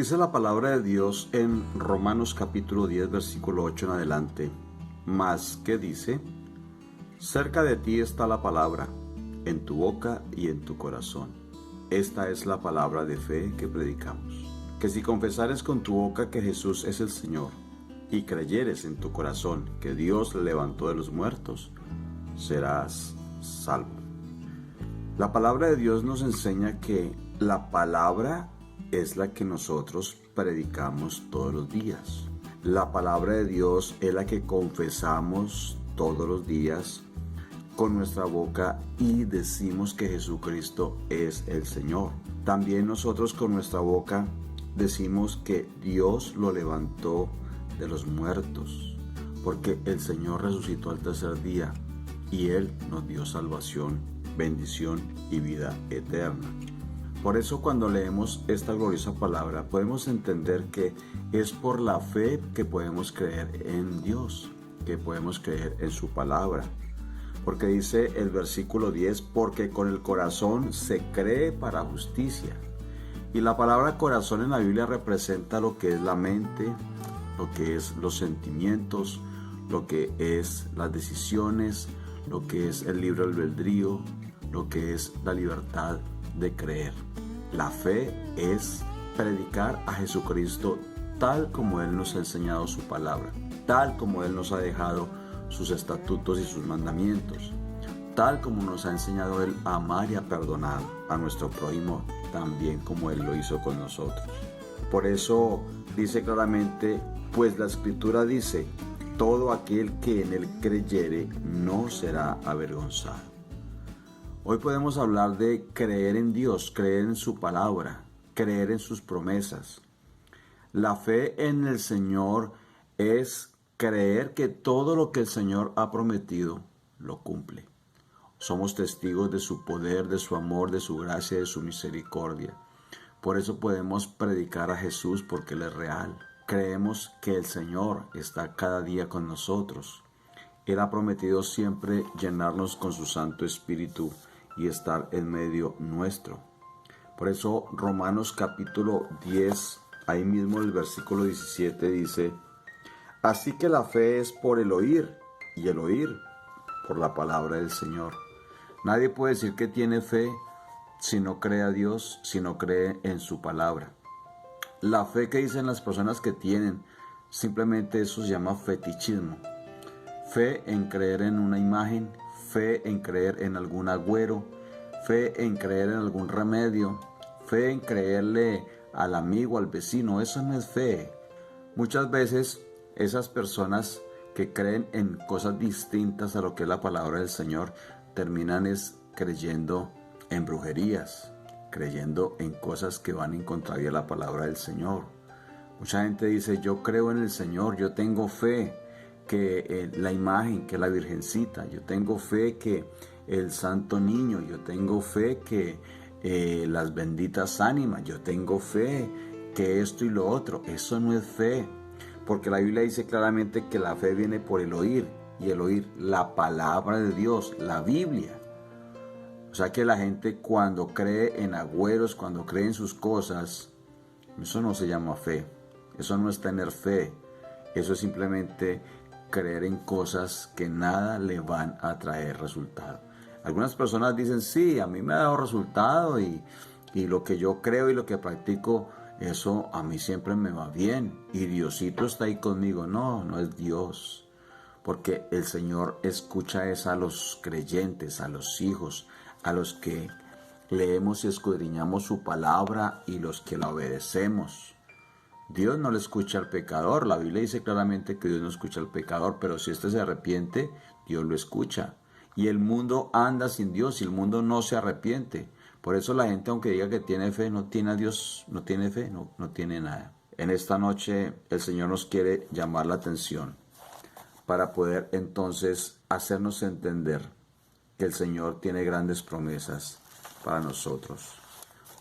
Dice la palabra de Dios en Romanos capítulo 10, versículo 8 en adelante. Mas, ¿qué dice? Cerca de ti está la palabra, en tu boca y en tu corazón. Esta es la palabra de fe que predicamos. Que si confesares con tu boca que Jesús es el Señor, y creyeres en tu corazón que Dios le levantó de los muertos, serás salvo. La palabra de Dios nos enseña que la palabra es la que nosotros predicamos todos los días. La palabra de Dios es la que confesamos todos los días con nuestra boca y decimos que Jesucristo es el Señor. También nosotros con nuestra boca decimos que Dios lo levantó de los muertos, porque el Señor resucitó al tercer día y Él nos dio salvación, bendición y vida eterna. Por eso cuando leemos esta gloriosa palabra podemos entender que es por la fe que podemos creer en Dios, que podemos creer en su palabra. Porque dice el versículo 10, porque con el corazón se cree para justicia. Y la palabra corazón en la Biblia representa lo que es la mente, lo que es los sentimientos, lo que es las decisiones, lo que es el libre albedrío, lo que es la libertad de creer. La fe es predicar a Jesucristo tal como Él nos ha enseñado su palabra, tal como Él nos ha dejado sus estatutos y sus mandamientos, tal como nos ha enseñado Él a amar y a perdonar a nuestro prójimo, también como Él lo hizo con nosotros. Por eso dice claramente, pues la Escritura dice, todo aquel que en Él creyere no será avergonzado. Hoy podemos hablar de creer en Dios, creer en su palabra, creer en sus promesas. La fe en el Señor es creer que todo lo que el Señor ha prometido lo cumple. Somos testigos de su poder, de su amor, de su gracia, de su misericordia. Por eso podemos predicar a Jesús porque Él es real. Creemos que el Señor está cada día con nosotros. Él ha prometido siempre llenarnos con su Santo Espíritu y estar en medio nuestro. Por eso Romanos capítulo 10, ahí mismo el versículo 17 dice, así que la fe es por el oír y el oír por la palabra del Señor. Nadie puede decir que tiene fe si no cree a Dios, si no cree en su palabra. La fe que dicen las personas que tienen, simplemente eso se llama fetichismo. Fe en creer en una imagen, fe en creer en algún agüero, fe en creer en algún remedio, fe en creerle al amigo, al vecino. Eso no es fe. Muchas veces esas personas que creen en cosas distintas a lo que es la palabra del Señor terminan creyendo en brujerías, creyendo en cosas que van en contravía de la palabra del Señor. Mucha gente dice, yo creo en el Señor, yo tengo fe que la imagen, que la Virgencita, yo tengo fe que el Santo Niño, yo tengo fe que las benditas ánimas, yo tengo fe que esto y lo otro. Eso no es fe, porque la Biblia dice claramente que la fe viene por el oír, y el oír la palabra de Dios, la Biblia. O sea que la gente cuando cree en agüeros, cuando cree en sus cosas, eso no se llama fe, eso no es tener fe, eso es simplemente creer en cosas que nada le van a traer resultado. Algunas personas dicen, sí, a mí me ha dado resultado y lo que yo creo y lo que practico, eso a mí siempre me va bien y Diosito está ahí conmigo. No, no es Dios, porque el Señor escucha a los creyentes, a los hijos, a los que leemos y escudriñamos su palabra y los que la obedecemos. Dios no le escucha al pecador. La Biblia dice claramente que Dios no escucha al pecador, pero si éste se arrepiente, Dios lo escucha. Y el mundo anda sin Dios y el mundo no se arrepiente. Por eso la gente, aunque diga que tiene fe, no tiene a Dios, no tiene fe, no tiene nada. En esta noche el Señor nos quiere llamar la atención para poder entonces hacernos entender que el Señor tiene grandes promesas para nosotros.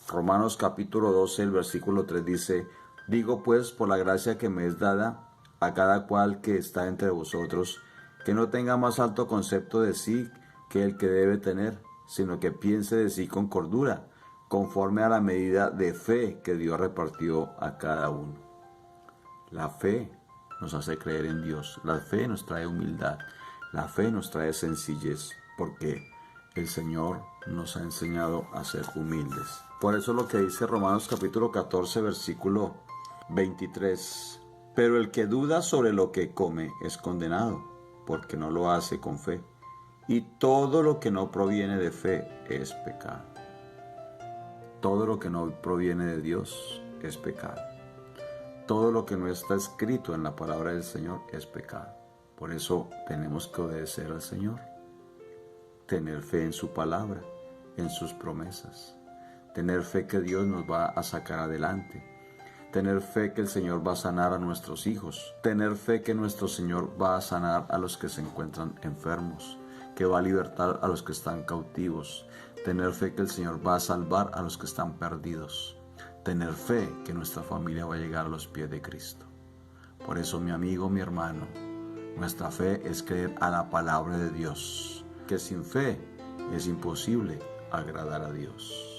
Romanos capítulo 12, el versículo 3 dice, digo pues por la gracia que me es dada a cada cual que está entre vosotros, que no tenga más alto concepto de sí que el que debe tener, sino que piense de sí con cordura, conforme a la medida de fe que Dios repartió a cada uno. La fe nos hace creer en Dios, la fe nos trae humildad, la fe nos trae sencillez, porque el Señor nos ha enseñado a ser humildes. Por eso lo que dice Romanos capítulo 14, versículo 23. Pero el que duda sobre lo que come es condenado, porque no lo hace con fe. Y todo lo que no proviene de fe es pecado. Todo lo que no proviene de Dios es pecado. Todo lo que no está escrito en la palabra del Señor es pecado. Por eso tenemos que obedecer al Señor. Tener fe en su palabra, en sus promesas. Tener fe que Dios nos va a sacar adelante. Tener fe que el Señor va a sanar a nuestros hijos. Tener fe que nuestro Señor va a sanar a los que se encuentran enfermos, que va a libertar a los que están cautivos. Tener fe que el Señor va a salvar a los que están perdidos. Tener fe que nuestra familia va a llegar a los pies de Cristo. Por eso, mi amigo, mi hermano, nuestra fe es creer a la palabra de Dios, que sin fe es imposible agradar a Dios.